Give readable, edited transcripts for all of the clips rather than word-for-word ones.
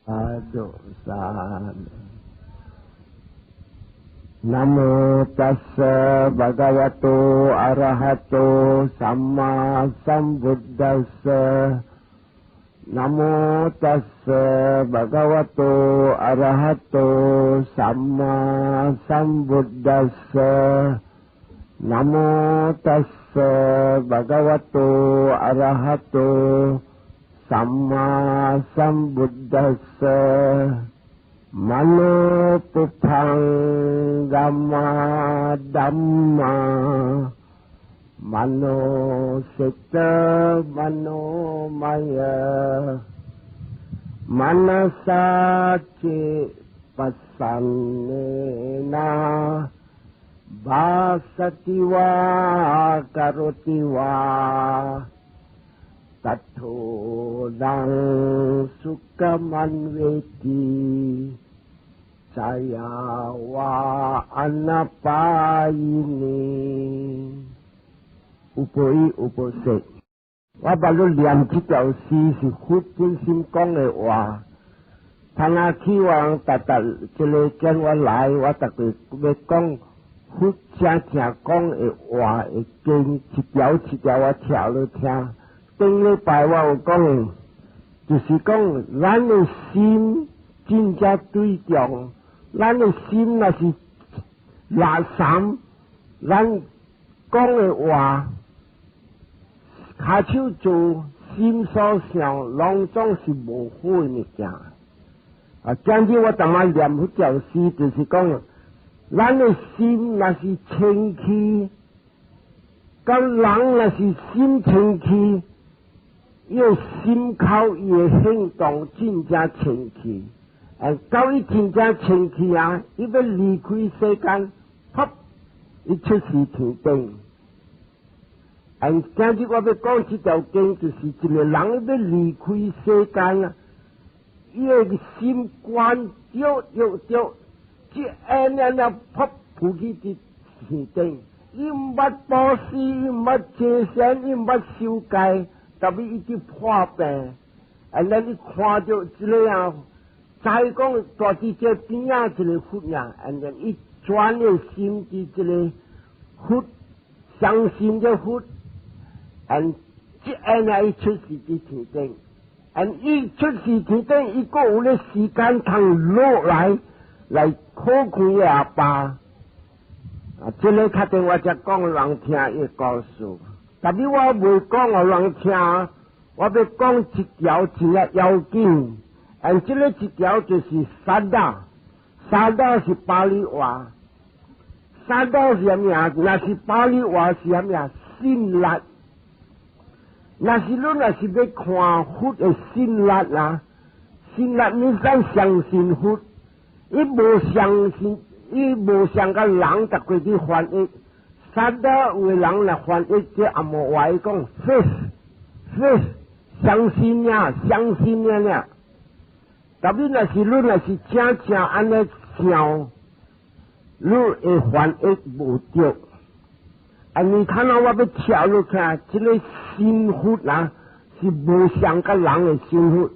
Sadu sadu. Namo tassa bhagavato arahato samma sambuddhassa. Namo tassa bhagavato arahato samma sambuddhassa. Namo tassa bhagavato arahato samma sambuddhassa. Mano puphang dhamma dhamma. Mano sita mano maya. Manasaci pasannena. Basatiwa karotiwa. Tato dang sukamanveti. Saya wa anapayini. Upoi upose. Wa balu liam kitau si hut pun sim kong e wa. Tangaki wang tata celeken wa lai wa takwe kong hut chia chia kong e wa e keng chitiao wa chiao le tia. Teng le pai wa o kong.就是讲咱的心真正对重。咱的心那是垃圾，咱讲的话，下手做心所想，拢总是无好的物件。讲起我当晚念迄条诗，就是讲，咱的心那是清气，跟人那是心清气，伊的心口伊的行动真正清气。到伊真正清气啊！伊要离开世间，啪，伊出世天顶。今日我要讲这条经，就是一个人要离开世间啊，伊的心关掉，这下啪扑去伫天顶。伊毋捌布施，伊毋捌节省，伊毋捌修戒，特别伊去破病，咱你看到这个啊。再讲，大伫这边啊，一个佛呀，伊转的心伫这个佛，相信这佛，这下伊出世伫天顶，伊出世天顶，伊个有咧时间通落来考看阿爸，这个确定我才讲人听伊故事，但是我袂讲互人听，我要讲一条真啊要紧。这个一条就是萨达，萨达是巴利话，萨达是啥物啊？那是巴利话是啥物啊？信力。那是若是要看佛的信力啦，信力你咱相信佛，伊无相信，伊无相甲人逐个去翻译。萨达有的人来翻译，这阿无话伊讲 faith， 相信呀，相信呀。特别若是正安尼想，你会翻译无着。你看到我要跳落去，这个心佛啦是无相甲人的心佛。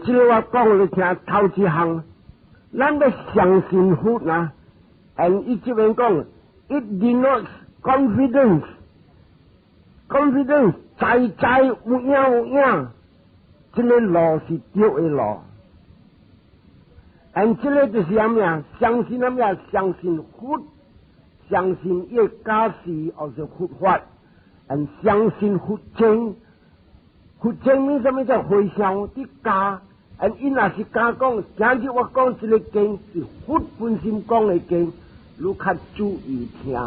这个我讲你听头一项，咱要相信佛啦。伊这边讲 ，it denotes confidence， 在有影，这个路是对的路。这个就是啥物啊？相信啥物啊？相信佛，相信伊假释或是佛法，相信佛经。佛经你啥物叫回向的假？伊若是假讲，今日我讲这个经是佛本身讲的经，你较注意听。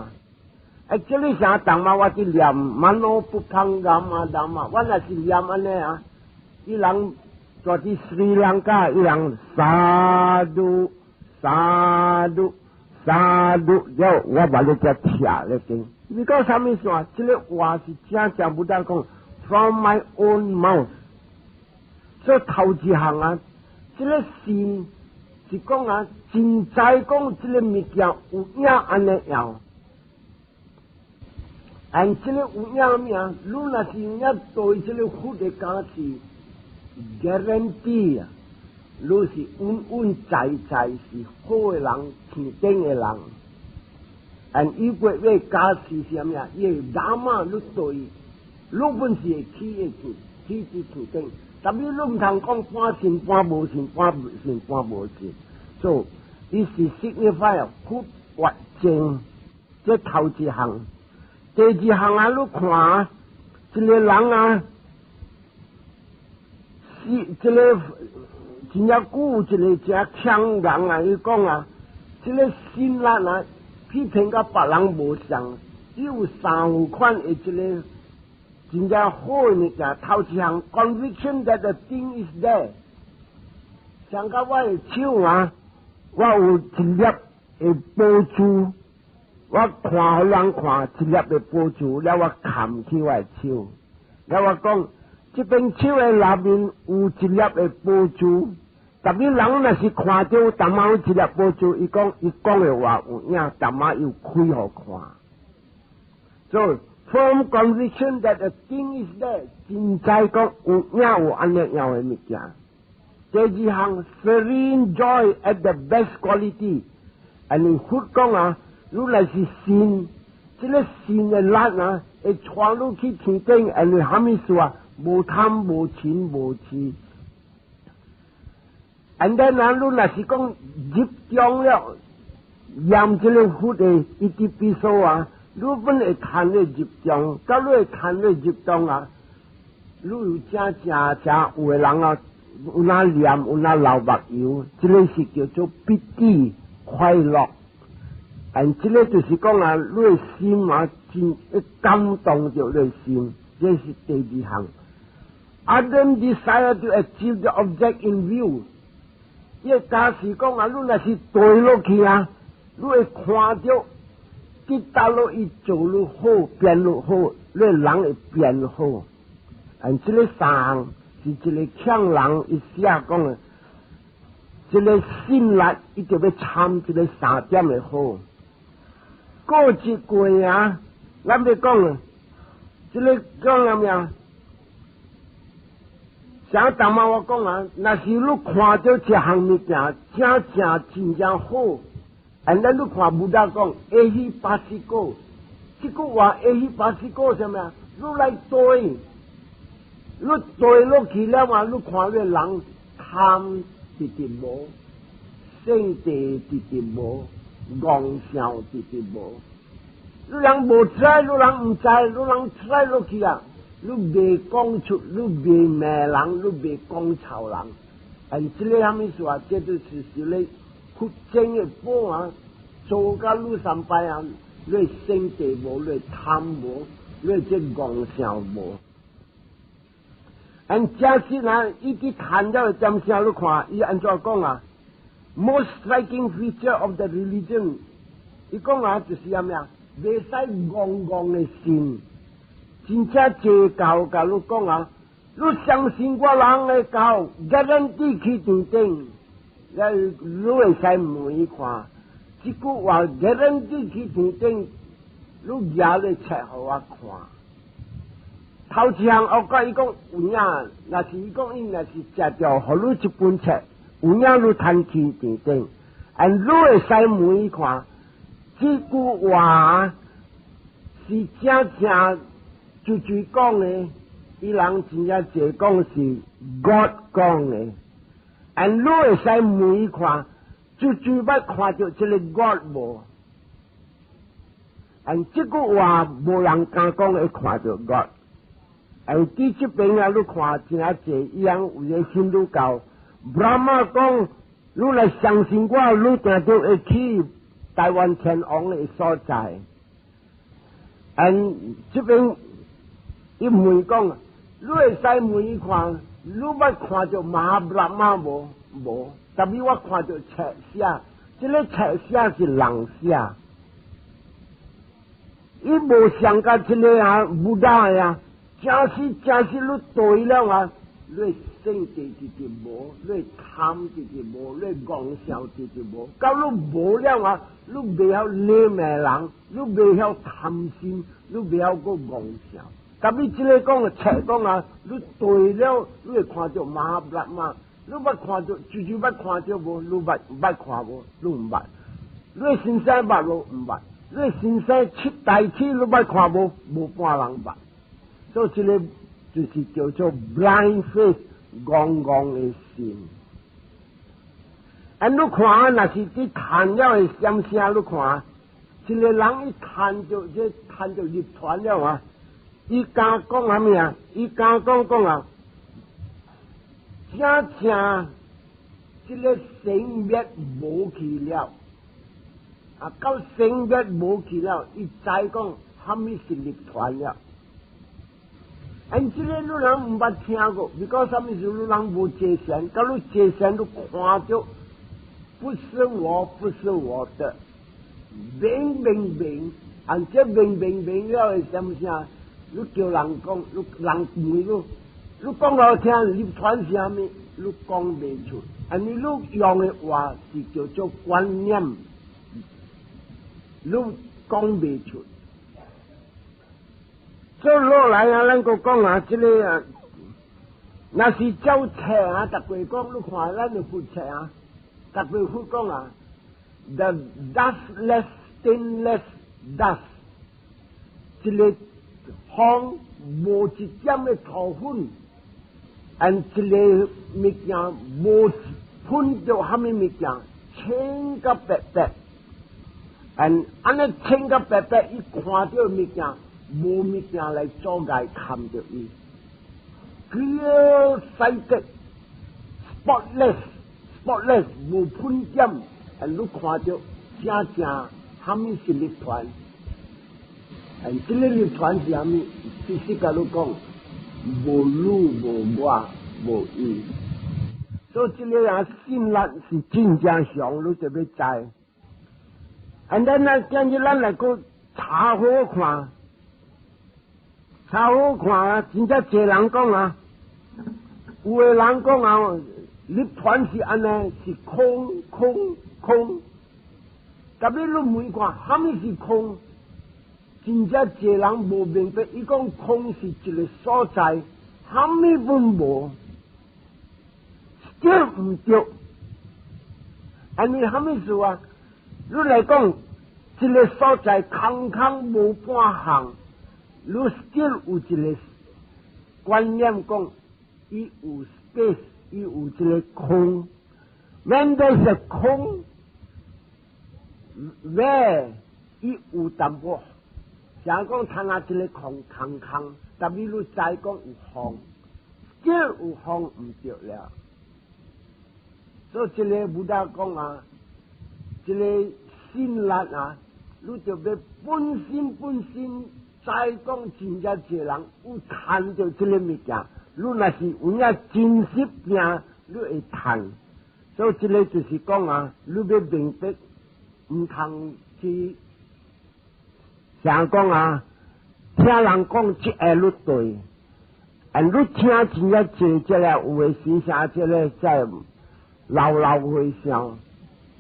这个啥当嘛？我去念曼诺不康达嘛，我若是念安尼啊，伊人。在斯里兰卡，伊人沙都，有我把你只跳了经。你讲啥物事啊？这个话是正不当讲 from my own mouth。这头一项啊，这个心是讲啊，真在讲这个物件有影安尼样。这个有影咩？你若是影对这个佛的假释。guarantee 啊，你是稳稳在在是好的人，天顶的人。如果要假是什么呀？要打嘛，你对，你本是会起至天顶，但是你唔通讲半信半无信，半信半无信。So this is signify good 或正，这头一项。第二项啊，你看一个人啊，是一个真正古一个真强人啊，伊讲啊，这个心力啊，批评甲别人无像，有三款的一个真正好的物件。头一项 conviction that the thing is there， 像甲我的手啊，我有一粒的宝珠。我看互人看一粒的宝珠，了我砍起我的手，了我讲，这边手的内面有一粒的宝珠，但是人若是看到淡仔有一粒宝珠，伊讲的话有影，淡仔又开互看。So from conviction that the thing is there， 真在讲有影有安尼样的物件。第二项 serene joy at the best quality， 你佛讲啊。如若是信，这个信的力啊，会传入去天顶，你虾米事啊？无贪无嗔无痴。然后你若是讲集中了，验这个佛的一啲必须啊，你本会看咧集中，到你会看咧集中啊，你有正有的人啊，有那念有那流目油，这个是叫做必知快乐。这个就是讲啊，你的心啊，真感动着你的心，这是第二项。Ardent desire to achieve the object in view， 这假是讲啊，你若是对落去啊，你会看到跌倒落去做落好，变落好，你人会变好。这个三项是一个强人一下讲啊，这个心力一定要参这个3点的好。过一过啊，咱要讲啊，这个讲什么？像淡仔我讲啊，若是你看到一项物件，真正好，你看武大讲一喜八十个，这句话一喜八十个什么呀？你来对，你对落去了嘛，你看到人贪直直无，圣地直直无。妄想直直无，你人无知，你人唔知，你人知落去啊！你未讲出，你未骂人，你未讲臭人，这个虾米说啊？这就是你佛经的本啊，做甲你三拜啊，你圣地无，你贪无，你这妄想无。假使啊，伊啲看到점聲你看，伊安怎講啊？ Most striking feature of the religion， 伊讲啊，就是什么呀？未使戆戆的心，真正借教甲你讲啊，你相信我人的教，guarantee去天顶，你会使问伊看，这句话 guarantee去天顶，你拿来册互我看。头一项我甲伊讲有影，若是伊讲伊若是食着，互你一本册。 有影你趁去天顶，你会使问伊看，这句话是正就讲的，伊人真正侪讲是 God 讲的，你会使问伊看，就捌看到这个 God 无？这句话无人敢讲会看到 God， 伫这边啊，你看真侪伊人有个新儒教。 Brahma 讲，你来相信我，你定定会去台湾天王的所在。这边伊问讲，你会使问伊看，你捌看到马布拉无？无，但是我看到册写，这个册写是人写，伊无像甲这个啊武大呀，真是你对了啊，你。 圣地直直无，你贪直直无，你妄想直直无。到你无了啊，你未晓理骂人，你未晓贪心，你未晓个妄想。但你这个讲册讲啊，你对了，你会看到马布拉嘛，你捌看到，就捌看到无？你捌看无？你唔捌。你先生捌无？唔捌。你先生七大器，你捌看无？无半人捌。所以这个就是叫做 blind faith， 戆戆的心。你看啊，若是你看了的闪声，你看，一个人一看到入团了啊，伊敢讲啥物啊？伊敢讲啊，正这个生灭无去了，啊，到生灭无去了，伊再讲啥物是入团了。这个你人唔捌听过，你讲啥物事你人无界限，到你界限你看到。不是我，不是我的，明，这明了是什么啥？你叫人讲，你人问你讲好听，你传什么？你讲未出，你用的话是叫做观念，你讲未出。所以落来啊，咱个讲啊，这个啊，那是照册啊，逐个讲，你看咱就不册啊。特别会讲啊 ，the dustless stainless dust， 一个香无一点的头粉，一个物件无喷到虾米物件，清甲白白，安尼清甲白白，伊看到物件，无物件来阻碍看到伊 ，clear sighted，spotless。无喷点，你看到正虾米是立团？这个立团是虾米？其实甲你讲，无女无我无伊，所以这个啊信力是真正强，你就要知。咱呢，今日咱来个查好看，啊，真正侪人讲啊，有的人讲啊。立团是安尼，是空，特别你问看，啥物是空？真正侪人无明白，伊讲空是一个所在，啥物本无，still唔对。你啥物事啊？你来讲，一个所在空无半项，你 still 有一个观念讲，伊有 space。伊有一个空，面对是空，where 伊有淡薄，像讲摊下一个空，但比如再讲有风，只有风唔对了。所以这个武大讲啊，这个心力啊，你就要本身再讲真正一个人有看到这个物件。你若是有影真实命，你会谈，所以这个就是讲啊，你要明白，唔通去想讲啊，听人讲这下你对，你听真正这个有的时下这个在老回想，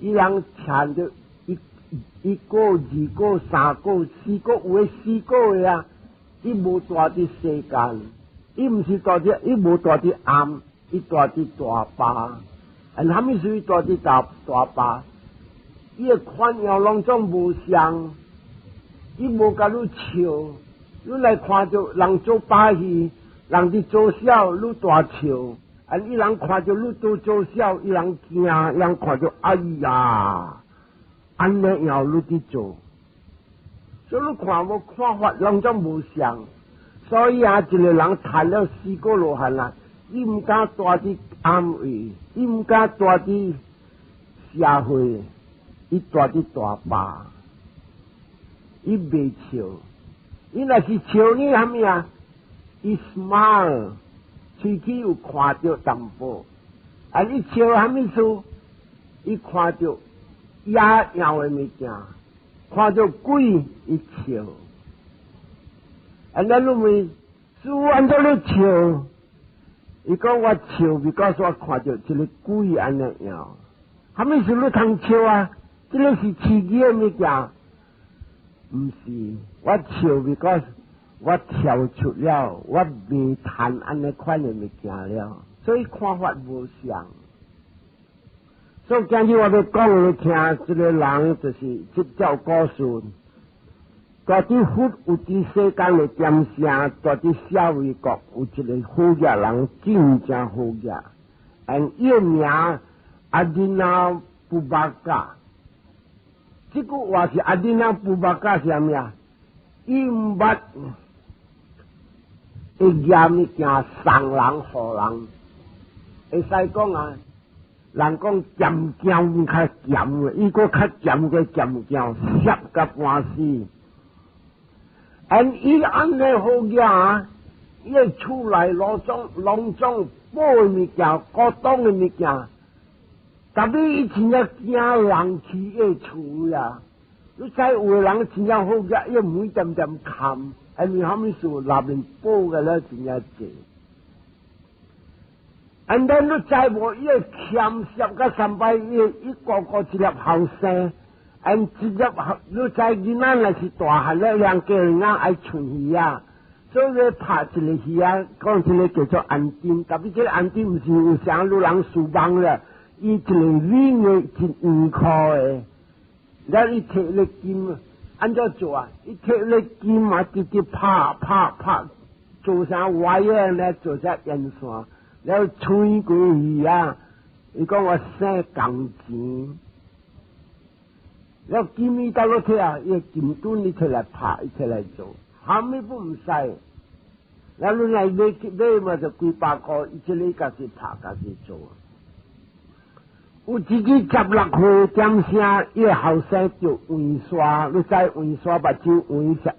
伊人听着一个、二个、三个、四个，有的4个的啊，伊无大的世间。伊毋是大啲，伊无大啲暗，伊大啲大巴。虾米属于大啲大巴？伊个款样拢总无相，伊无甲你笑。你来看着人做把戏，人伫做笑，你大笑。伊人看着你都做笑，伊人惊，伊人看着哎呀，安尼样你伫做，所以你看无看法拢总无相。所以啊，一个人谈了4个罗汉啦，伊唔敢大啲安慰，伊唔敢大啲社会，伊大啲大巴，伊未笑，伊若是笑你虾米啊？伊 smile， 喙齿有看到淡薄，你笑虾米事？伊看到野样的物件，看到鬼伊笑。你问师父安怎你笑？伊讲我笑，because我看到一个鬼安尼样。虾米事你通笑啊？这个是刺激的物件，唔是。我笑because我跳出了，我未谈安尼款的物件了，所以看法无相。所以今日我要讲你听，这个人就是这条故事。在啲佛有啲世间嘅点声，在啲社会国有一个好嘢人，真正好嘢。伊名阿迪那布巴加，这句话是阿迪那布巴加是咩啊？伊唔捌会嫌物件送人互人，会使讲啊。人讲咸姜较咸嘅，伊个较咸嘅咸姜，涩甲半死。伊安尼好嘢，伊厝内拢总买物件，各种嘅物件，特别伊真正惊人去伊厝呀。你知有个人真正好嘢，伊每点点看，你后面是内面煲嘅咧，真正济。你知无？伊欠涩甲三摆，伊个个一粒后生。一粒你知囡仔若是大汉咧，两家人爱存鱼啊，所以拍一个鱼啊，讲一个叫做安丁，特别这个安丁毋是有啥路人输帮咧，伊一个圆的1块的，然后伊摕个金，安怎做啊？伊摕个金嘛，直直拍，做啥歪啊咧？做啥烟线，然后吹过鱼啊，伊讲我省工钱。然后金伊到落去啊，伊金墩伊摕来拍，伊摕来做，虾米不唔使。然后你来买嘛就几百块，伊这里家己拍家己做。有自己16岁点声，伊后生就换刷，你知换刷目睭换色，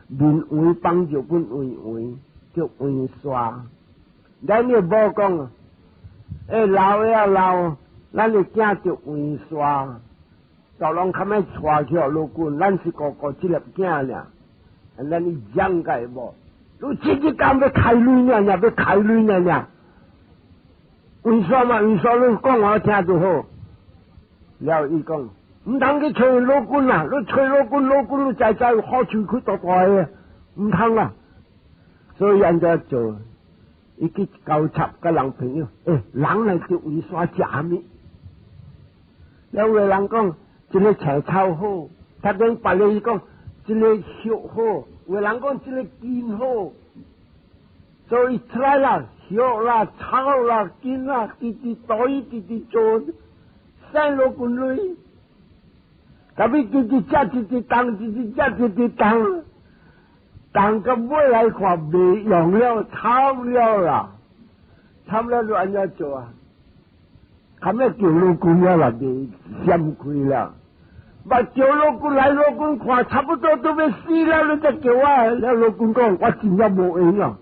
面换帮日本换叫换刷。咱你无讲啊，老呀老，咱个囝就换刷。就拢较咩带去老官，咱是个个一粒囝俩，咱你养个无？你自己讲要开钱呀，要开钱呀，为什么？你讲我听就好。了伊讲，唔通去找老官啦，你找老官你在好处去大大个，唔通啦。所以人家做，伊去交插个人朋友，人来就为啥食物？有个人讲。一个菜草好，他跟别人讲一个肉好，有人讲一个筋好，所以出来啦，肉啦、草啦、筋啦，直做，生落滚类，特别直当，当个尾来看未用了，炒了啦，炒了就安怎做啊？咁样叫老公了啦，未嫌亏了。把叫老公来，老公看差不多都要死了，你再叫我，老公讲我真正无用啊！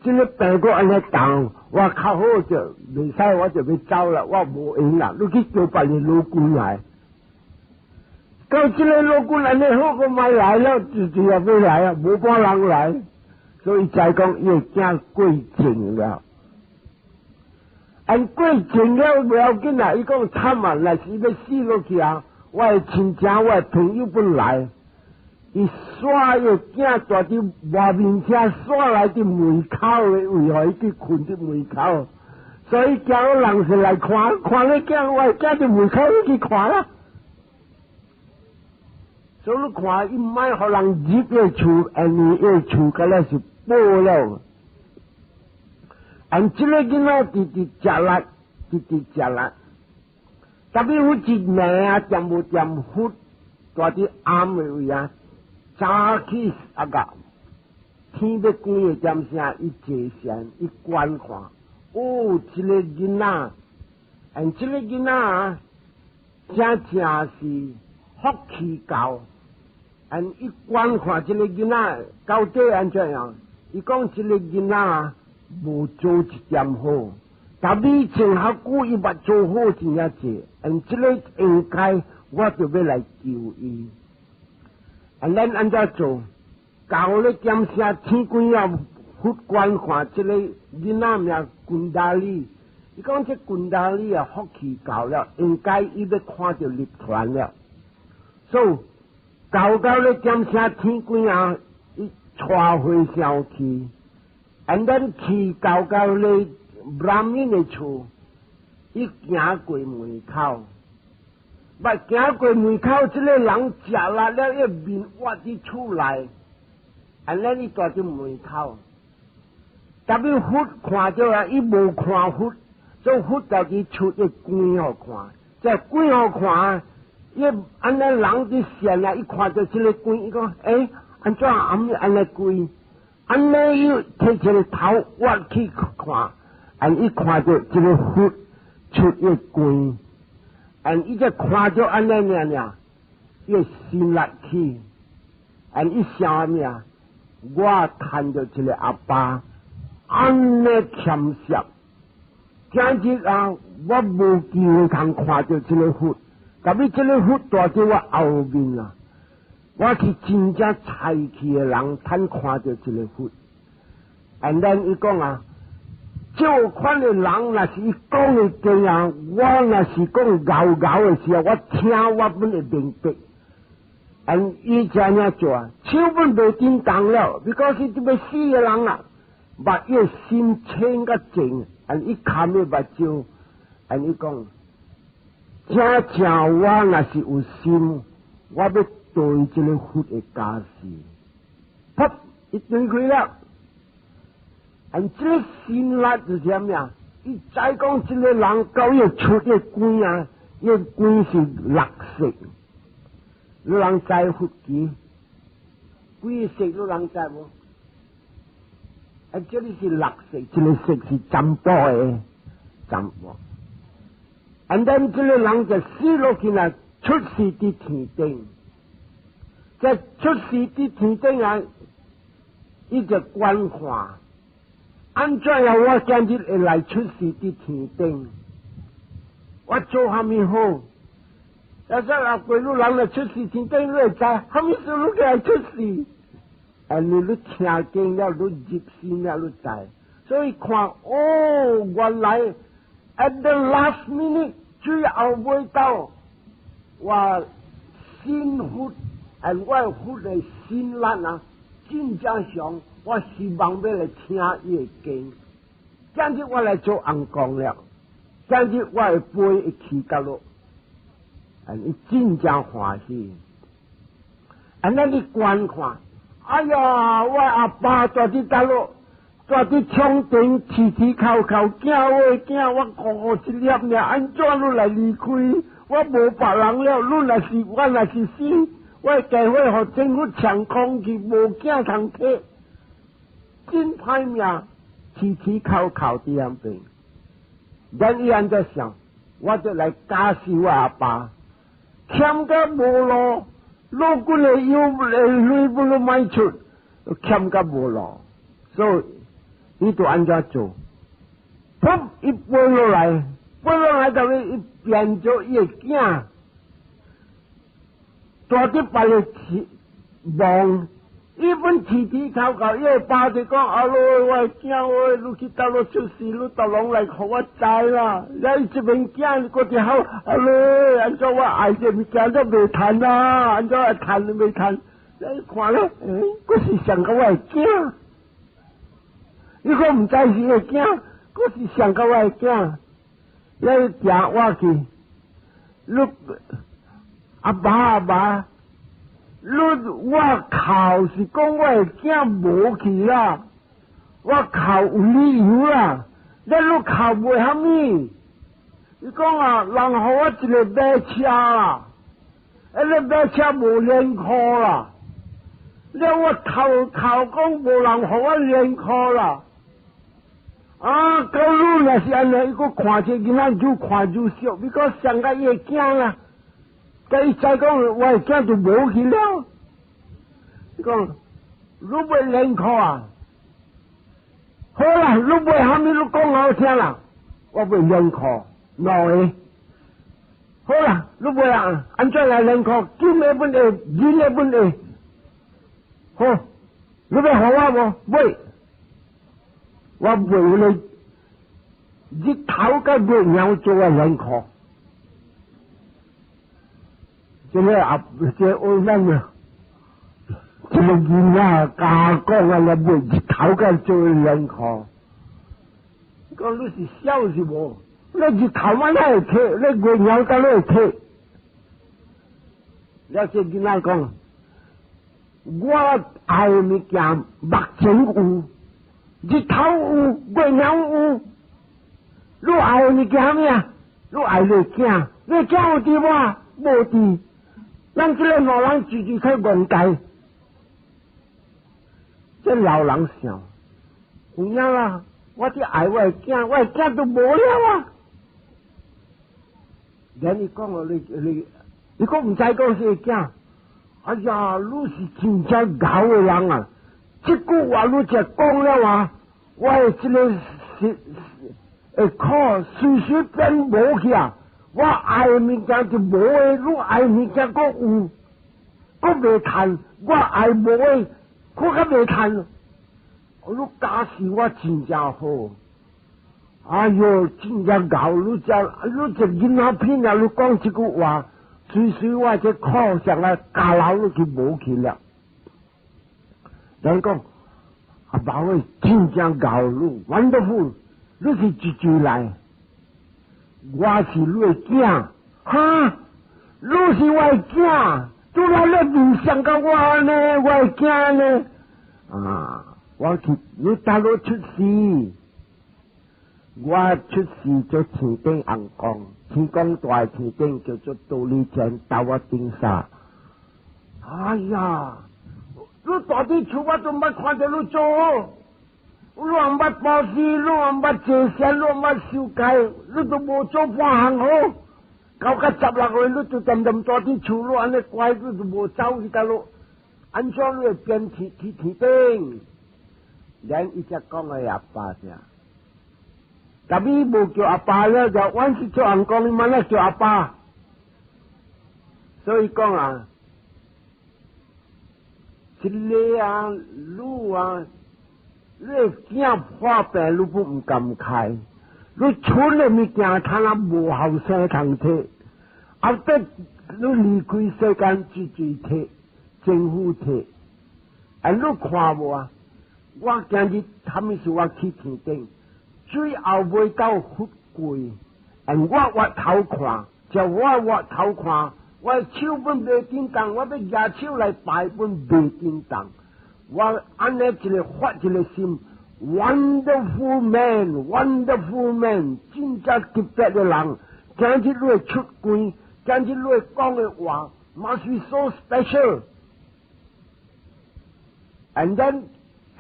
这个病过安尼动，我较好就未使，我就要走了，我无用啦。你去叫别个老公来，到这个老公安尼好，我买来了，自己也要来啊，无半人来，所以再讲伊惊过境了。过境了不要紧啦，伊讲惨啊，若是要死落去啊！我的亲戚，我的朋友本来，伊刷个囝住伫外面车刷来伫门口的，为何伊去困伫门口？所以叫人是来看个囝，我的囝伫门口去看啦。所以你看，伊唔爱互人入个厝，个厝个咧是保了。这个囡仔直食力。特别有一命啊，掂无掂佛，大啲暗的位啊，早起啊个天要光的点声，伊坐线，伊观看，这个囡仔，这个囡仔啊，正是福气高，伊观看这个囡仔到底安怎样？伊讲这个囡仔啊，无做一点好。特别前下久伊捌做好真正济，这个应该我就要来救伊。咱安怎做？教咧点写天官要佛观看这个囡仔名滚达里，伊讲这滚达里啊福气高了，应该伊要看到立团了。所以教咧点写天官啊，伊带回上去，咱去教咧。Brahmin 的厝，伊行过门口，捌行过门口，这个人食力了，伊面挖伫厝内，安尼伊住伫门口。特别佛看着啊，伊无看佛，做佛就伫厝伊关互看，即关互看，伊安尼人伫线啊，伊看着这个关，伊讲安怎安尼关？安尼伊摕一个头挖去看，伊看着这个佛出伊关，伊就看着安尼尔，伊心力起，伊想咩？我看着这个阿爸。安尼欠削，今日啊，我无机会通看到这个佛，特别这个佛住伫我后面啊，我是真正才气的人，通看到这个佛。And then 伊讲啊，这款的人若是伊讲的对啊，我若是讲咬的时候，我听我本会明白。伊这样做，手本袂震动了 ，because 伊要死的人啊。目伊心清甲静，伊看的目睭，伊讲，正我若是有心，我要对这个佛的家事，噗，伊对开了，这个心力是啥物啊？伊再讲这个人到伊出的关啊，伊关是绿色，你人知佛记，几色你人知无？这里是绿色，这个色是占卜的，占卜。and then 这个人就死落去啦，出世伫天顶。在出世伫天顶啊，伊就观看，安怎样我今日会来出世伫天顶？我做虾米好？有时啊，鬼路人来出世天顶，你会知虾米事你来出世？你听经了，你入心了，你知。所以看，原来 at the last minute 最后尾到，我心佛，我佛的心力啊，真正上，我希望要来听伊的经。今日我来做红光了，今日我会飞会去到咯，伊真正欢喜。那你观看。哎呀，我阿爸住伫倒落，住伫窗顶，啼啼哭哭，囝，我孤一粒尔，安怎你来离开？我无别人了，我若是死，我计划互政府抢空去，无囝通摕，真歹命，啼啼哭哭伫安边。咱伊安怎想？我就来假死我阿爸，欠个无路。路过来又雷不能卖出，欠个无路，所以伊就安怎做？噗，一飞落来就伊变做伊个囝，住伫别个望，伊本啼啼哭哭，伊个爸就讲：阿罗，我囝，你去倒落出事，你倒拢来互我知啦。你这边囝，你搁只好，阿罗，安怎我爱这物件都未趁啊？安怎会趁都未趁？你看咧，嗰是上个我个囝，你可唔知是个囝，嗰是上个我个囝，你行我去，你阿爸。我靠是讲我个囝无去啦，我靠有理由啦，你靠为虾米？你讲啊，人互我一个马车啦，个马车无连裤啦，我靠讲无人互我连裤啦。到你若是安尼，伊个看这囡仔愈看愈俗，你讲上个伊个囝啦。伊再讲，我个囝就无去了。你讲，你买连裤啊？好啦，你买虾米？你讲好听啦。我买连裤，2个。好啦，你买啊？安怎来连裤？金的本的，银的本的。好，你要互我无？买。我买你日头甲月亮做个连裤。这个这我们啊，这个囡仔家讲啊，来买日头甲做连裤，讲你是笑是无？你日头晚会睇，你月鸟甲你会睇。了这囡仔讲，我爱物件目前有，日头有，月鸟有。你爱物件咩？你爱你囝，你囝有伫无？无伫。咱这个老人住住去问界，这老人想，有影啦，我伫爱我的囝，我的囝都无了啊！然你讲啊，你讲唔知讲是囝，哎呀，你是真正搞的人啊！这句话你就讲了啊，我的这个是靠随便无去啊！我爱的物件就无诶，你爱物件搁有，搁未趁，我爱无诶，搁较未趁。你假使我真正好，哎哟，真正搞你这囡仔片啊！你讲这句话，随我这靠上来家老你去无去了。人讲阿爸喂，真正搞你 ，wonderful， 你是一句来。我是你的囝，哈！你是我的囝，都来了面上甲我呢，我的囝呢？啊！我去，你带我出世，我出世就天顶红光，天光大天顶叫做道理前到我顶上。哎呀！你大啲厝我都冇看到你做。你又唔捌报事，你又唔捌借钱，你又唔捌收街，你都无做半行好。到甲16岁，你就掂大啲厝，你安尼乖，你就无走去甲你，安怎你会变天顶？然伊只讲个阿爸只，但你无叫阿爸了，就阮是做人讲，你慢慢叫阿爸。所以讲啊，一个啊，路啊。你囝破病，你不唔敢开；你蠢的物件，看那无后生通摕，后得你离开世间，自己摕，政府摕。你看无啊？我今日他们是我去天顶，最后未到富贵，我挖头看，就我挖头看，我手本未叮当，我要举手来拜本未叮当。我安尼一个发一个心 ，wonderful man， 真正特别的人，今日你会出关，今日你会讲的话 ，must be so special。And then，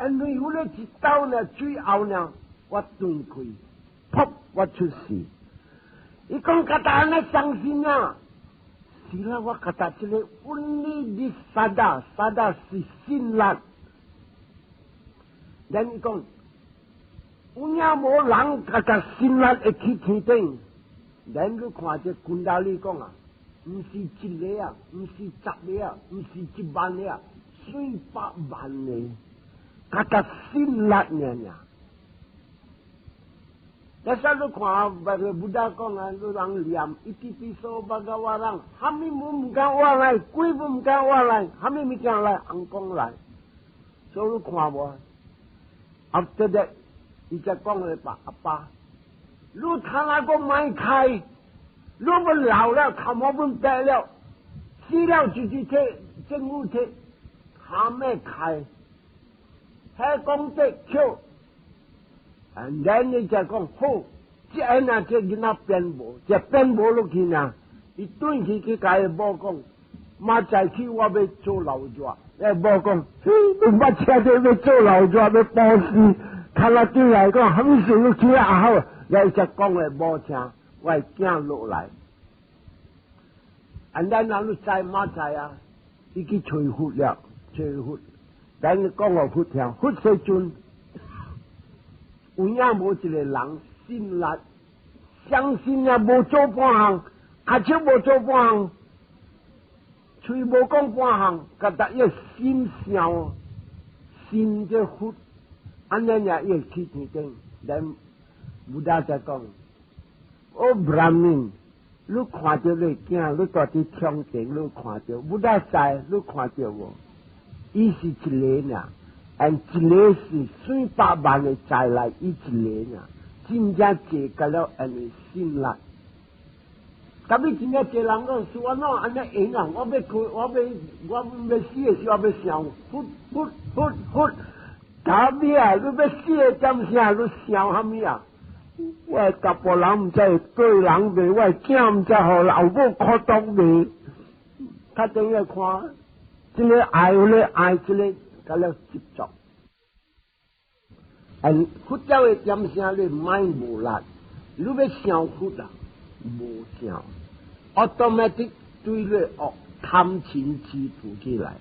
你有了一刀呢，最后呢，我断开，噗，我出事。伊讲甲他安尼伤心啊！是啦，我甲他这个 only this sada 是辛辣。人讲，有影无人甲甲心力会去天顶。人你看这军大里讲啊，唔是一个啊，唔是10个啊，唔是1万个啊，数百万个，甲甲心力呢。那时你看，把个布达讲啊，你人念一滴滴数百个话人，哈咪唔敢话来，鬼唔敢话来，哈咪物件来，红讲来，所以你看无。after that， 伊才讲个阿爸，你看那个买开，你们老了，看我们白了，死了就去摕政府摕，还没开，还讲得笑，然伊才讲好，这样啊，这囡仔变无，这变无落去呢，伊转去甲伊某讲，妈再去我要做老抓。某讲，你捌车就要做老抓，要报事，看他对来讲，还没想到去也好，又只讲个某听，我囝落来，咱你知马知啊？伊去吹佛了，吹佛，等你讲我佛听，佛时阵，有影无一个人心力，相信啊，无做半项，而且无做半项。嘴无讲半项，甲他要心想，心这佛，安尼也要去天顶。咱布达在讲，哦，Brahmin， 你看到你囝，你到底听经，你看到布达在，你看到无？伊是一个呢，一个是数百万的灾来，伊一个呢，真正解决了人的心力。咁你真正一人讲，说安怎安尼闲啊？我要死的时候要想，呼，咁你啊，你要死的点声，你想啥物啊？我家婆人唔知对人袂，我囝唔知互老母苦毒袂。较等于看，这个爱有咧爱，这个甲了执着。佛教的点声你买无力，你要想佛啊，无想 ，automatic 对你恶贪嗔痴浮起来。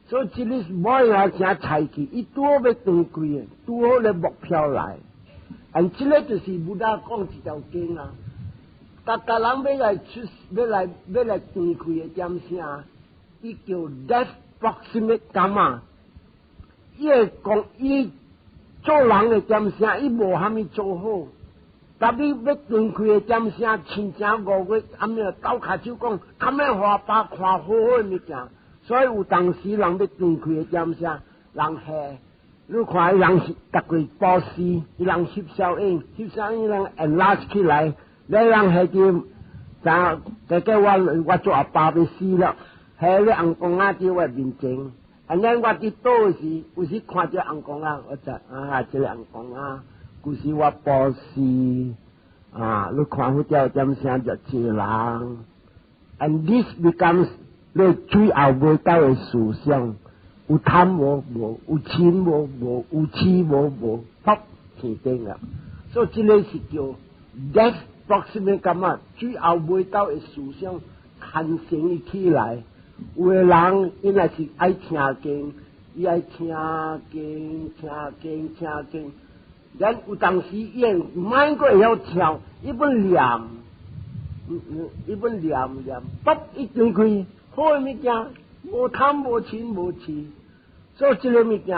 所以这个每下正菜去，伊拄好要断开的，拄好咧目标来。这个就是武大讲一条经啊，人要来断开的点声，伊叫 death proximate gamma。伊会讲伊。做人的点声，伊无虾米做好，但你要断开的点声，亲情5月暗暝斗骹手讲，敢要互爸看好好的物件，所以有当时人要断开的点声，人吓，你看人是逐个保湿，人吸收音人enlarge起来，你人吓就我做阿爸要死了，吓你红公仔伫我面前。我伫倒时，有时看着红公仔，我就这个红公仔，故是我保湿你看佛教点声就一人 ，and this becomes 你最后尾到的思想，有贪无，有嗔无，有痴无，扑天顶了。所以这个是叫 death proximate gamma， 最后尾到的思想形成起来。有的人伊若是爱听经，伊爱听经，然有当时伊会毋免过会晓跳，伊要念，ปุ๊一断开，好的物件，无贪无嗔无痴，所以这个物件，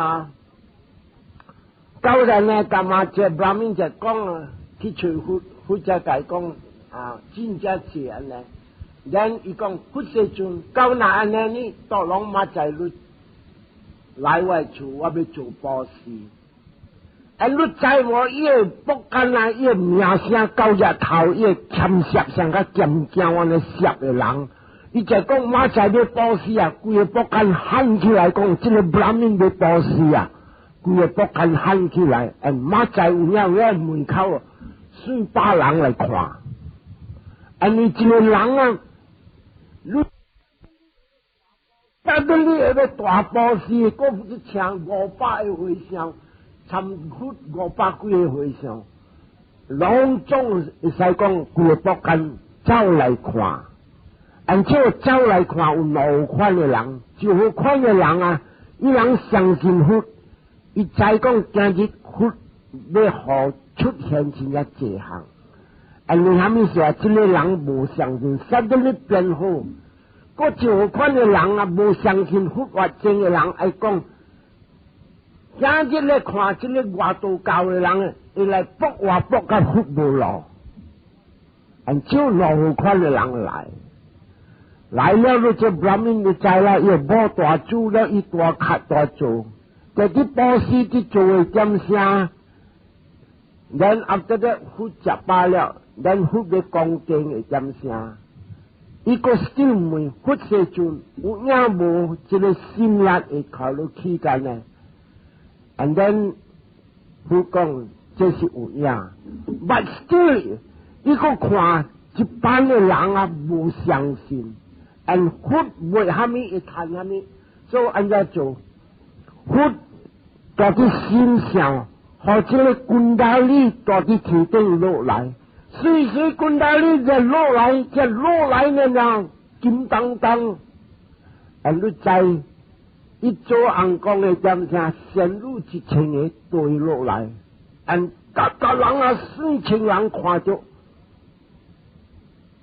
当然呢，干嘛这Brahmin就讲啊，去找佛家解讲真正是安尼。然伊讲佛世尊，到那安尼呢，都拢马在你来我厝，我要做保事。你知无？伊个不干啊，伊个名声到日头，伊个欠摄上较尖叫安尼摄的人，伊就讲马在要保事啊，规个不干喊起来讲，这个Brahmin要保事啊，规个不干喊起来，马在有影门口，随把人来看，你一个人啊。你，但是你那个大保事，嗰一请500个和尚，参佛500几个和尚，拢总会使讲规个国家走来看，且走来看有2款的人，就好款的人啊，伊人相信佛，伊知讲今日佛要互出现真正这项。你虾米说这个人无相信，啥都你变好。个就款的人啊，无相信佛法真的人，爱讲，今日咧看这个外道教的人，会来卜甲佛无路，只有2款的人来了，你这Brahmin就知啦，伊无大主了，伊大卡大做，但啲保师啲做的点声。然after that 佛食饱了，然佛要讲经的点声，伊个 still 问佛世尊有影无这个心力会考虑期间呢 ？And then 佛讲这是有影 ，but still 伊个看一般的人啊无相信 ，and 佛为虾米会谈虾米，所以安怎做？佛家啲心上。和这个滚达里到底天顶落来，随滚达里就落来，呢样金当当，你知，一做红光的点声，线路1000个对落来，各人啊4000人看着，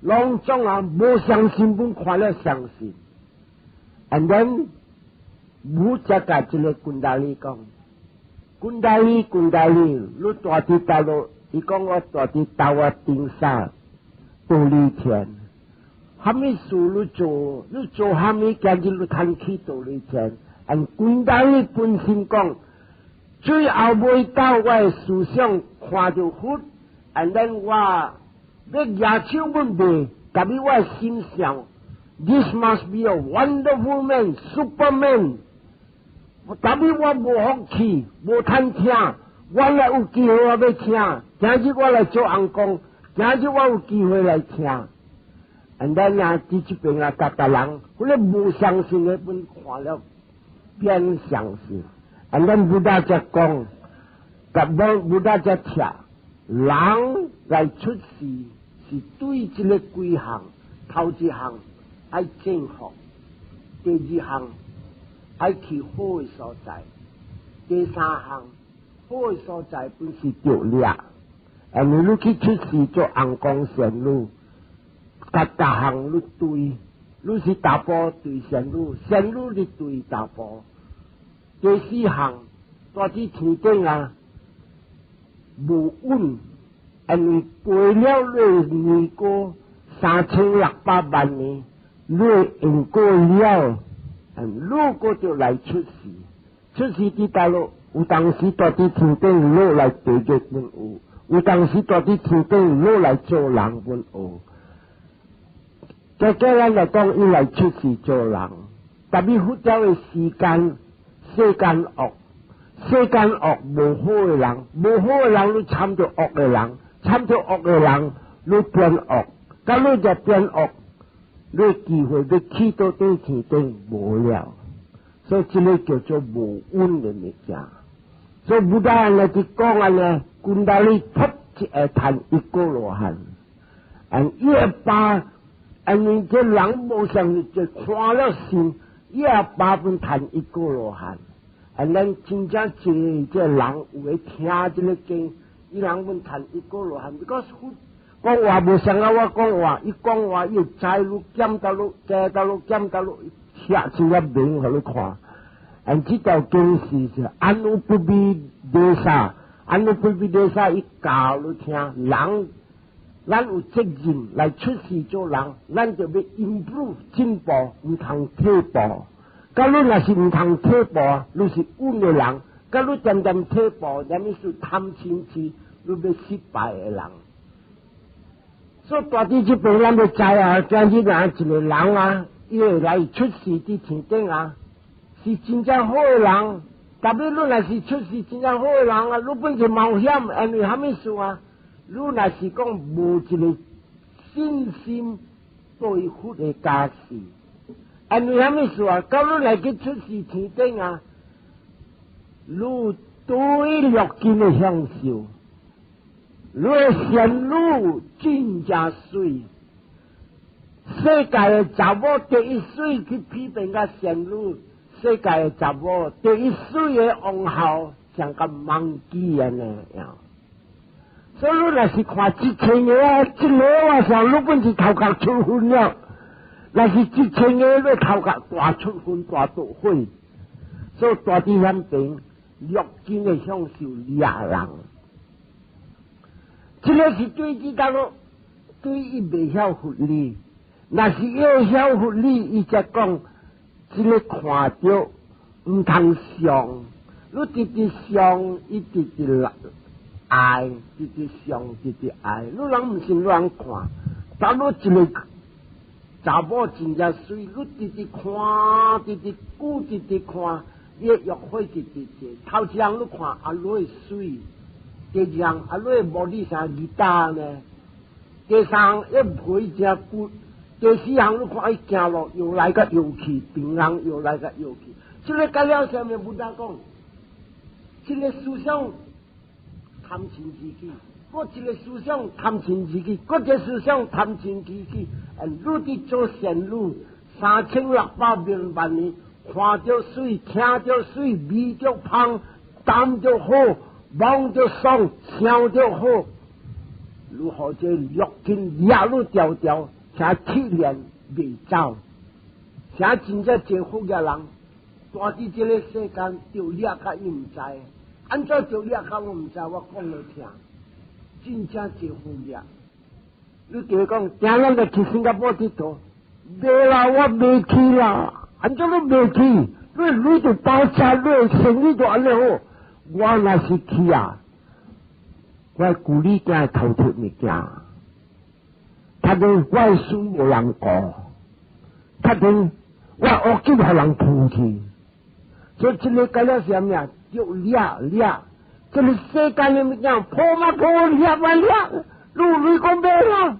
拢总啊无相信本看了相信 ，and then 武则甲这个滚达里讲。滚大哩，你大啲大路，伊讲我大啲到我顶山，道理天，虾米事你做虾米，今日你谈起道理天，滚大哩本身讲，最后尾到我的思想看到佛，and then 我要举手问题，特别我心想 ，this must be a wonderful man, Superman。特别我无福气，无通听，我来有机会我要听，今日我来做红公，今日我有机会来听。and then 啊，伫这边啊，达人，迄个无相信的本看了变相信，and then 不大只讲，不大只听，人来出世是对这个几项，头一项爱正福，第二项爱去好的所在，第三项好的所在本是着力，你去出世做红光仙女。各项你对，你是大波对仙女，仙女你对大波。第四项，大致天顶啊，无稳，你背了你年过3600万年，你用过了，如果就来出世，出世伫大陆，有当时大致天顶落来地狱本有当时大致天顶落来做人本有。在咱来讲，伊来出世做人，特别佛教的时间，世间恶，世间恶无好的人，无好的人你参着恶的人，参着恶的人你变恶，咁你就变恶，你机会要去到对天顶无了，所以这个叫做无稳的物件。所以不但人哋讲啊呢，古达里突一下谈一个罗汉，一把。你这人无相就看了心，180分谈一个罗汉，咱真正这人有会听这个经，伊人分谈一个罗汉。because 讲话无相啊，我讲话，伊讲话伊摘路减到路，摘到路减到路，写出个名互你看。这条经是安努不比地沙，安努不比地沙，伊教你听人。咱有责任来出世做人，咱就要 improve 进步，唔通退步。假如若是唔通退步，你是稳的人；假如渐渐退步，那你是贪嗔痴，你要失败的人。所以大致这边咱要知啊，今日啊一个人啊，伊会来出世伫天顶啊，是真正好的人。特别你若是出世真正好的人啊，你本是冒险，因为虾米事啊？你若是讲无一个信心对佛的家事，因为虾米事啊？到你来去出世天顶啊，你对六根的享受，你的仙女真正水，世界的查某第一水去批评个仙女，世界的查某第一水的王后像个盲鸡安尼样。所以你若是看1000个啊，这个我想你本是头壳出昏了，若是1000个你头壳大出昏大倒火，所以大致上边六根的享受俩人，这个是对这个咯，对伊未晓佛理，若是要晓佛理，伊才讲这个看到唔通想，你直直想，伊直直爱，直直想，直直爱，你人唔信，你人看，但你一个查某真正水，你直直看，直直顾，直直看，你约会直直坐，头一项你看啊，你会水，第二项啊，你会无你啥吉他呢？第三一陪正骨，第四项你看伊行路又来个又去，平人又来个又去，这个改了下面不大讲，这个思想。贪嗔痴己，各一个思想贪嗔痴己，各一个思想贪嗔痴己。你伫做仙女3600万年，看着水，听着水，味着香，谈着好，望着爽，想着好。如何这六根压路条条，且铁链未走，且真正最好嘅人，大致这个世间就掠甲伊唔知。安怎就掠甲我唔知，我讲你听，真正最好掠。你叫讲，今日就去新加坡佚佗，未啦，我未去啦。安怎你未去？你就包车，你生意就安尼好。我若是去啊，我故里家头脱物件，他哋我书无人过，他哋我屋企系人吐去，所以这个解了什么呀？就掠，这个世界里面讲破嘛破，掠嘛掠，路个咩啦？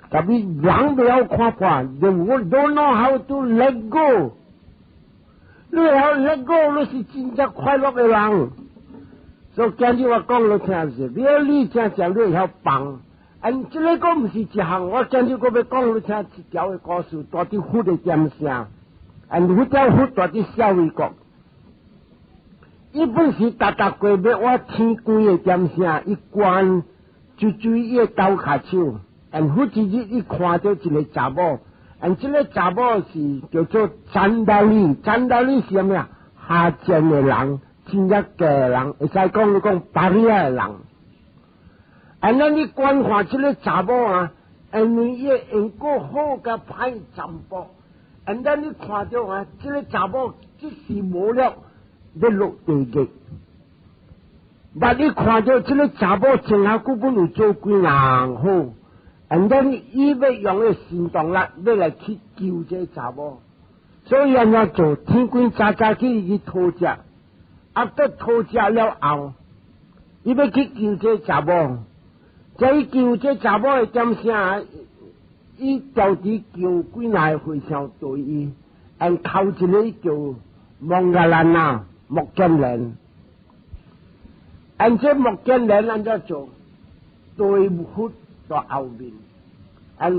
但系人不要看破 ，the world don't know how to let go。你要 let go， 你是真正快乐嘅人。所以今日我讲你聽是，你真正你要放，這個唔是一項，我今日我要講你聽一條嘅故事，到底虎的點聲，嗰條虎到底小為國，伊本是搭過要我天光嘅點聲，一關就伊嘅刀下手，虎自己一看到一個查某，這個查某是叫做詹達利是咩啊？下賤嘅人。真一嘅人，會使講你講巴利亞嘅人，咱你觀看這個查某啊，你也用過好嘅歹占卜，咱你看到啊，這個查某即是無了要落地獄，但你看到這個查某前下根本有做幾人好，咱伊要用嘅行動力要來去救這查某，所以人家做天官早去討食。得討食了後，伊要去救這查某，再救這查某嘅點聲，伊到底救幾耐回上對伊，靠一個叫孟加拉那木建連，這木建連按怎做？對虎到後面，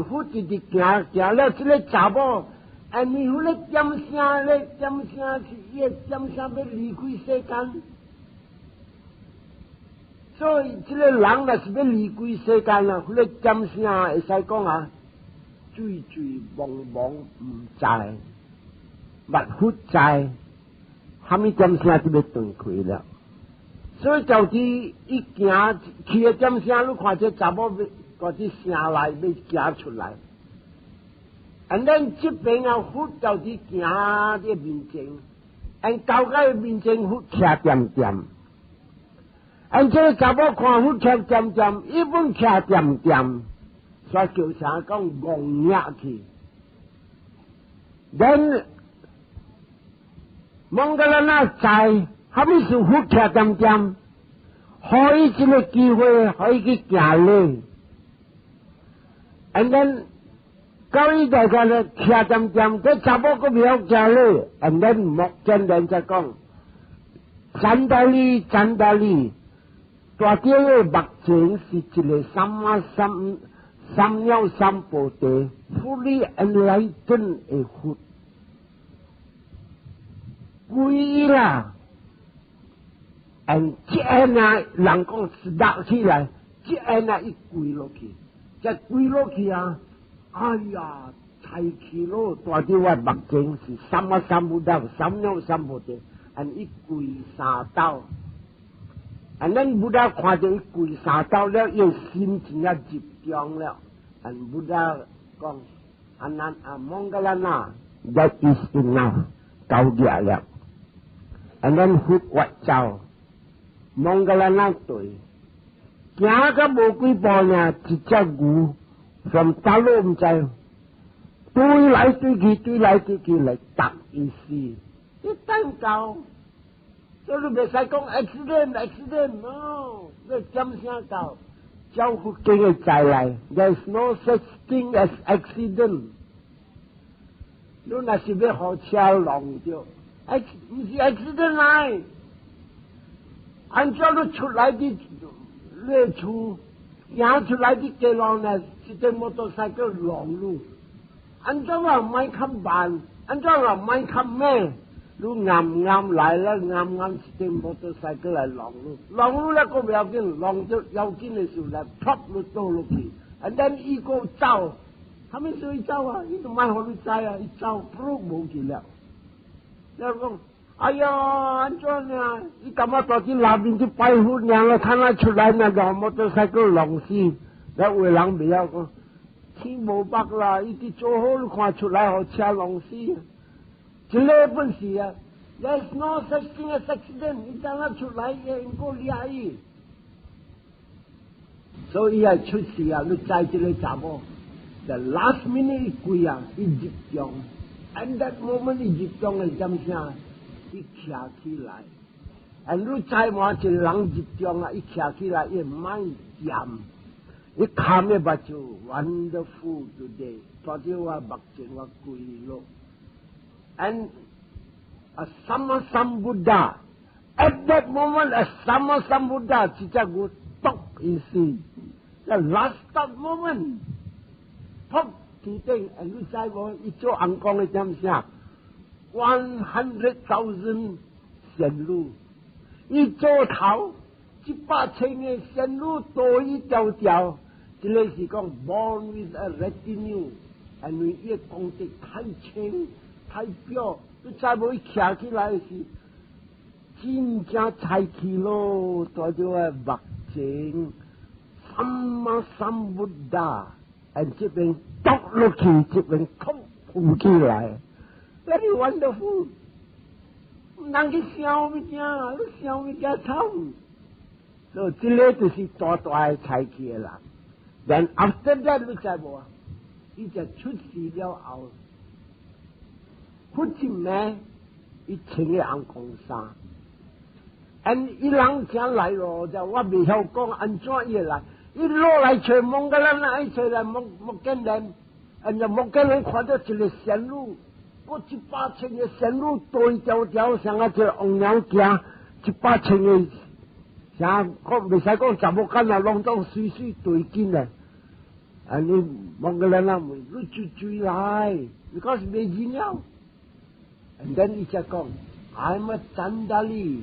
虎直直行了，這個查某。你有咧點聲是伊嘅點聲要離開世間，所以這個人若是要離開世間啦，佢咧點聲會使講啊，醉茫茫唔知，密忽知，蝦米點聲就要斷開了。所以就是一行去嘅點聲，你看這查某嗰啲聲來要行出來。咱這邊啊，虎就是行啲面前，高個面前虎徛點點，這個查某看虎徛點點，伊本徛點點，所以叫啥講戇野去。咱孟加拉那在，後面是虎徛點點，可以這個機會可以去行咧，咱。到伊大家咧徛點點，這查某個袂曉行咧，咱目見人就講，詹達利，大條嘅目前是一個三鳥三步地，fully enlightened 嘅佛，貴啦，這啊人講是立起來，這啊一跪落去，這跪落去啊！哎呀，太奇咯！大啲我目睛是三步道，三步地，一跪三刀，咱不但看到一跪三刀了，伊心情也集中了，不但講，孟加拉那 that is enough， 夠嘅了，咱佛活走，孟加拉那對，行個無幾步呢，一隻牛。從大路唔知，對來對去嚟搭意思，一單夠，所以你袂使講 accident，no， 你點聲夠，照顧經嘅再來 ，there's no such thing as accident。你若是要好車撞着，唔是 accident 來，按照你出來啲列出。行出來啲街路呢，是隻摩托車叫浪路，按照話唔係咁慢，按照話唔係咁咩，你啱來啦，啱是隻摩托車叫嚟浪路咧個唔要緊，浪咗要緊嘅時候咧，啪你倒落去，then 伊個走，係咪所以走啊？伊都買好你知啊，伊走撲冇去了，你講。哎呀，安怎呢？伊感覺到啲那邊啲白虎娘啦，睇得出來那個摩托車個浪死，你為人未曉講，天無白啦，伊啲做好你看出來，好車浪死，這個本事啊 ，there's no such thing as accident，伊睇得出來嘅，應該厲害。所以係出事啊！你在這個查某 ，the last minute 跪啊，伊集中 ，and that moment 伊集中係點聲，伊徛起來。and 你在話一個人集中啊，伊徛起來，伊mind jam，伊看咩目睭 wonderful today， 多啲話目睛話跪咯。and a sama Sambuddha。At that moment, a sama Sambuddha, Chicha go top, you see. The last stop moment. Top, Chiting, and you say, well, it's your uncle, it's them, 100,000 Shen Lu. It's your town, 1,800嘅Shen Lu, 多一條條。這裡是講 born with a retinue, and we 一功德太清太表，你再冇一徛起來是。真正才氣咯，代表係目睛，Sama Sambuddha，and 這邊篤落去，這邊突浮起來 ，very wonderful。唔通去笑咩啫？你笑咩啫？慘！所以這個就是大大嘅才氣嘅人。Then after that，你知冇啊？伊就出事了後，出事咩？伊穿嘅紅光衫。and 伊人請來咯，就我未曉講安怎嘢來，伊攞來找蒙個人來找來木根人，and 就木根人看到一個線路，我1,800嘅線路對條條，像啊隻紅娘行1,800嘅，像我未使講十木根啊，弄到水水對緊啊，and 你蒙個人啊，你追來 ，because 未見了 ，and then 伊就講 I'm a Chandali。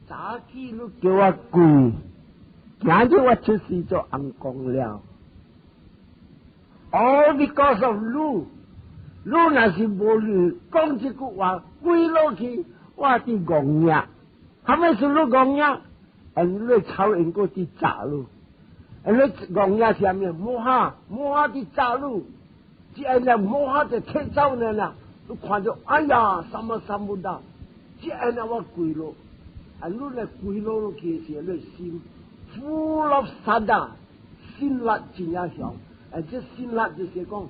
早起你叫我跪，今日我出事就硬講了。All because of 你若是無你講這句話，跪落去，我啲講呀，係咪是你講呀？你抄人個啲雜路，你講呀下面摸下啲雜路，只係你摸下就踢走你啦，你看到哎呀，什麼不得，只係你我跪落。and 你嚟跪落去時，你心 full of sada， 心力真係強，而且心力就是講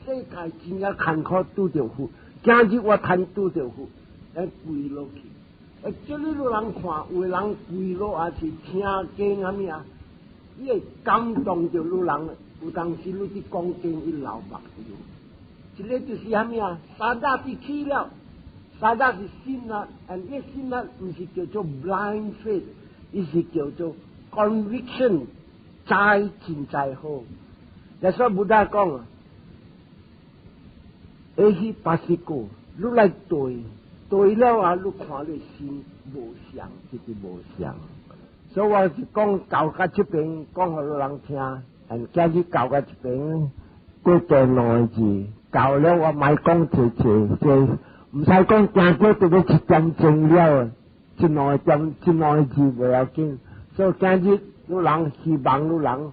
世界真係坎坷拄着苦，今日我睇拄着苦，跪落去，這裡有人看，有人跪落也是聽經咁樣，伊會感動着有人，有當時你啲講經伊流目睭，這個就是乜嘢？sada啲起了。Sada 是心力，而呢心力唔是叫做 blind faith， 而是叫做 conviction， 再真再好。就所以布達講啊，迄80個，你來對了啊，你看你心無相，就是無相。所以我是講教甲這邊講互人聽，而今日教甲這邊過多兩字，教了我咪講謝。唔使講，正過對佢一點正了，一兩字袂要緊。所以今日有人希望有人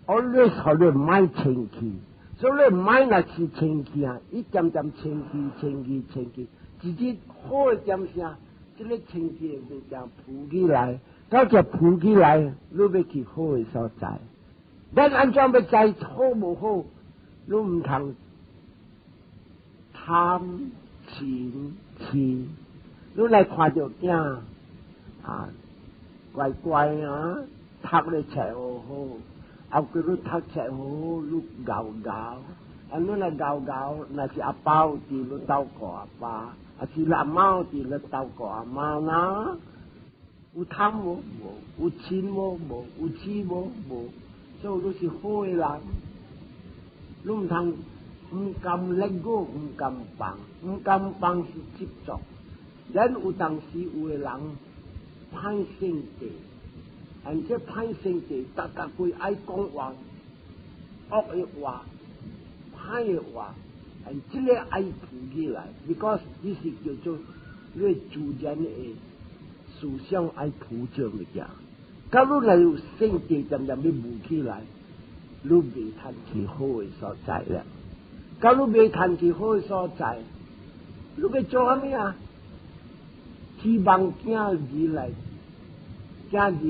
always 互你唔買清氣，所以你唔買若是清氣啊，一點點清氣，直接好一點聲，這個清氣會這樣浮起來，到這浮起來，你要去好嘅所在。但安怎要在好無好，你唔通貪。錢，你嚟看到囝啊，乖啊，讀咧冊好，後佢都讀冊好，你教，你嚟教，那是阿爸啲你鬥過阿爸，是阿媽啲你鬥過阿媽啦，有貪冇？有錢冇？有錢冇？所以都是好嘅人，你唔通。唔敢let go，唔敢放是執着。人有當時有個人歹性地，而且歹性地，大家會愛講話，惡嘅話，歹嘅話，而這個愛浮起來 ，because 呢是叫做你自然嘅思想愛浮上嚟嘅。假如你有性地漸漸要浮起來，你未談起好嘅所在啦。假如未談起好嘅所在，你要做乜嘢啊？希望囝兒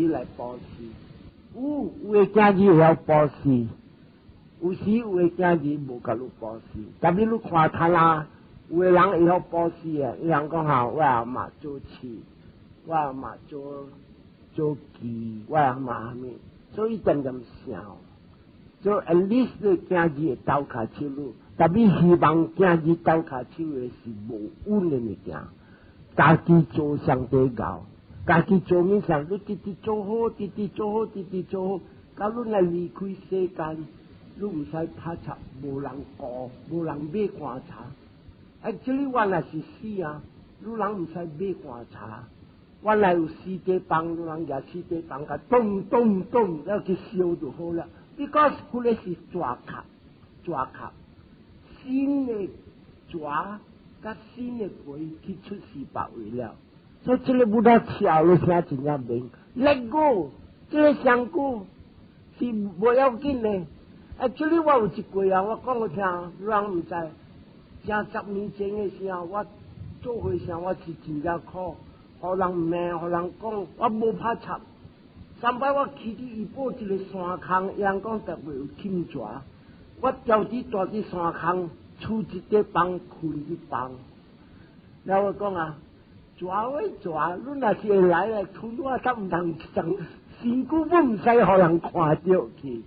來保持，有诶囝儿会晓保持，有时有诶囝儿无甲你保持，但你看他啦，有诶人会晓保持诶，伊人讲哈，我阿妈做事，我阿妈做鸡，我阿妈咩，所以点点想，所以 at least 囝儿会斗骹手路，但你希望囝儿斗骹手诶是无稳诶物件，家己做上帝教。家己做面上，你直直做好，直直做好，直直做好。假如来离开世间，你唔使拍插，无人顾，无人买棺材。Actually，我那是死啊，你人唔使买棺材。我来有尸体房，你人家尸体房，甲咚咚咚，要去烧就好了。Because 佢哋是抓卡，新的抓，甲新的鬼去出事白为了。所以这个不得跳了，声真正明。Let go， 这个上句是不要紧的。这里我有一句啊，我讲我听，人唔知。正10年前的时候，我做会上我是真正苦，互人骂，互人讲，我无拍插。3摆我去伫医保一个山坑，人讲特别有听抓，我调伫大伫山坑，厝一块房，困一房。然后我讲啊。抓喂抓，你若是会来来吞我，才唔通上身躯，我唔使互人看到去。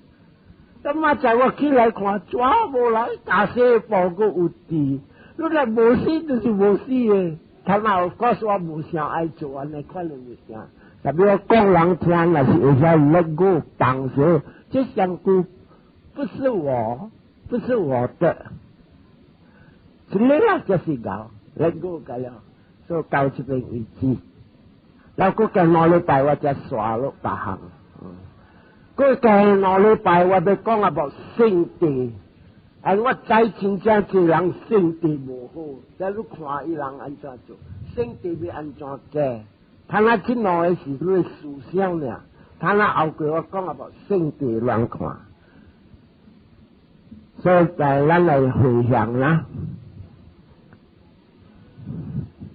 咁啊，在我起来看，抓无来，大细胞个有治。你若无死，就是无死诶。他若告诉我无想爱做安尼款诶物件，特别我讲人听，若是会晓let go放手，这香菇不是我的，一个啦就是搞let go 噶了。所以到这边为止，然后过2礼拜我才刷了别项。过2礼拜我要讲about圣地，我知真正一人圣地无好，假如看伊人安怎做，圣地要安怎改？他那这两个是你的思想呢，他那后过我讲about圣地乱看，所以在咱来回想啦。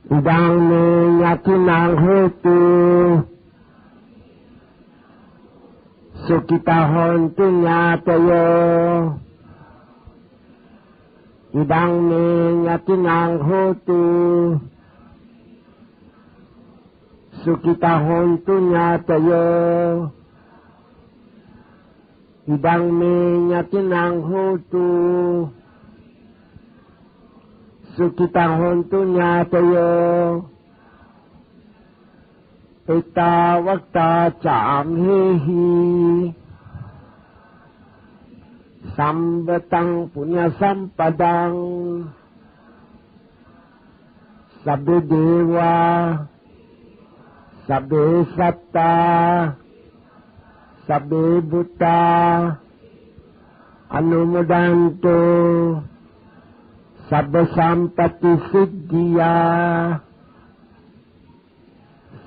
Idang yakinang hutu sukitahon tunya tayo. Idang yakinang hutu sukitahon tunya tayo. Idang yakinang hutu sukitahon tunya tayo. Ita wakta cham hehi sambatang punya sampadang sabbe dewa sabbe satta sabbe buddha anumodanto sabba sampati siddhiya.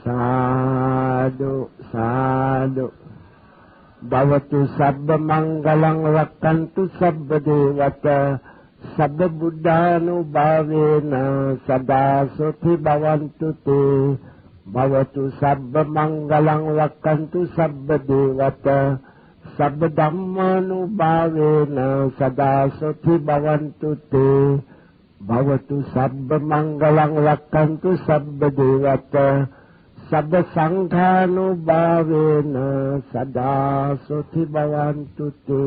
Sadhu sadhu bhavatu sabba manggalang rakkantu sabba devata sabba buddhanu bhavena sada suthi bhavantu te bhavatu sabba manggalang rakkantu sabba devata sabba dhammanu bhavena sada suthi bhavantu te bhavatu sabba manggalang rakkantu sabba devata sabba sanghanu bhavena sada suthi bhavantu te.